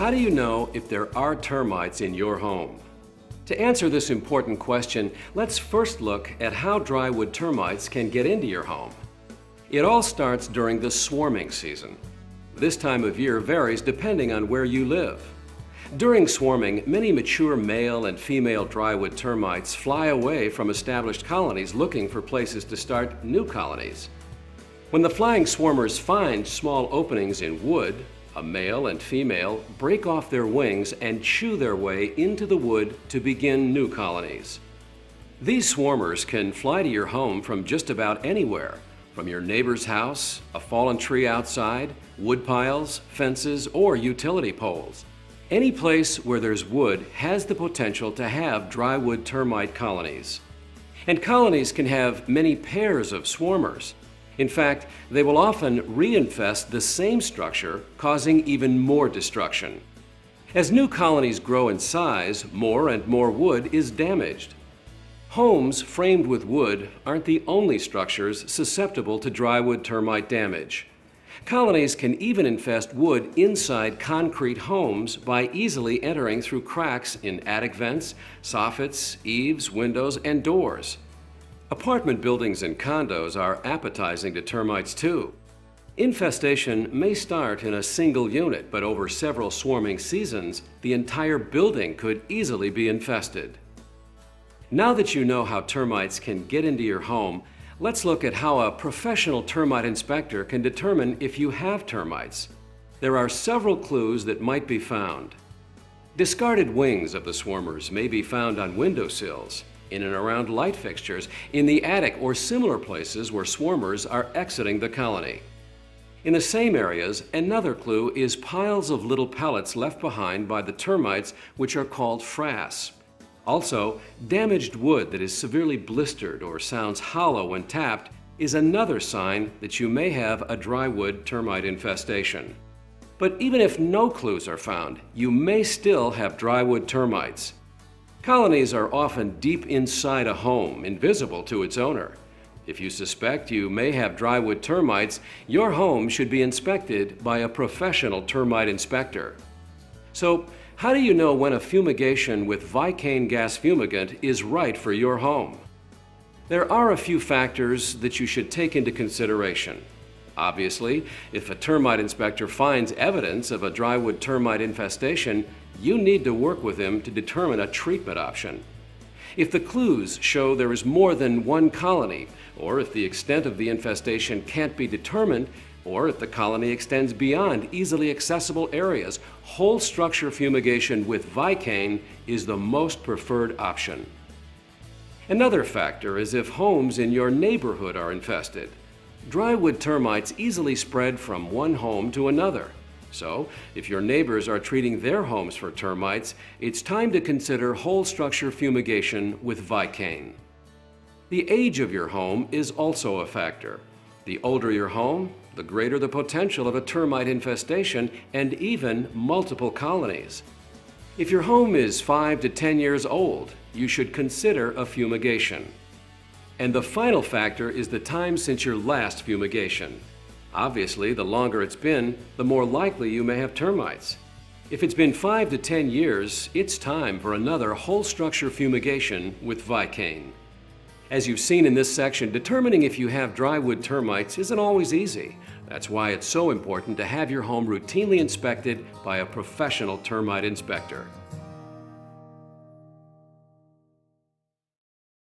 How do you know if there are termites in your home? To answer this important question, let's first look at how drywood termites can get into your home. It all starts during the swarming season. This time of year varies depending on where you live. During swarming, many mature male and female drywood termites fly away from established colonies looking for places to start new colonies. When the flying swarmers find small openings in wood, a male and female break off their wings and chew their way into the wood to begin new colonies. These swarmers can fly to your home from just about anywhere, from your neighbor's house, a fallen tree outside, wood piles, fences, or utility poles. Any place where there's wood has the potential to have drywood termite colonies. And colonies can have many pairs of swarmers. In fact, they will often reinfest the same structure, causing even more destruction. As new colonies grow in size, more and more wood is damaged. Homes framed with wood aren't the only structures susceptible to drywood termite damage. Colonies can even infest wood inside concrete homes by easily entering through cracks in attic vents, soffits, eaves, windows, and doors. Apartment buildings and condos are appetizing to termites too. Infestation may start in a single unit, but over several swarming seasons, the entire building could easily be infested. Now that you know how termites can get into your home, let's look at how a professional termite inspector can determine if you have termites. There are several clues that might be found. Discarded wings of the swarmers may be found on windowsills, in and around light fixtures, in the attic or similar places where swarmers are exiting the colony. In the same areas, another clue is piles of little pellets left behind by the termites, which are called frass. Also, damaged wood that is severely blistered or sounds hollow when tapped is another sign that you may have a drywood termite infestation. But even if no clues are found, you may still have drywood termites. Colonies are often deep inside a home, invisible to its owner. If you suspect you may have drywood termites, your home should be inspected by a professional termite inspector. So, how do you know when a fumigation with Vicane gas fumigant is right for your home? There are a few factors that you should take into consideration. Obviously, if a termite inspector finds evidence of a drywood termite infestation, you need to work with him to determine a treatment option. If the clues show there is more than one colony, or if the extent of the infestation can't be determined, or if the colony extends beyond easily accessible areas, whole structure fumigation with Vicane is the most preferred option. Another factor is if homes in your neighborhood are infested. Drywood termites easily spread from one home to another. So, if your neighbors are treating their homes for termites, it's time to consider whole structure fumigation with Vicane. The age of your home is also a factor. The older your home, the greater the potential of a termite infestation and even multiple colonies. If your home is 5 to 10 years old, you should consider a fumigation. And the final factor is the time since your last fumigation. Obviously, the longer it's been, the more likely you may have termites. If it's been 5 to 10 years, it's time for another whole structure fumigation with Vicane. As you've seen in this section, determining if you have drywood termites isn't always easy. That's why it's so important to have your home routinely inspected by a professional termite inspector.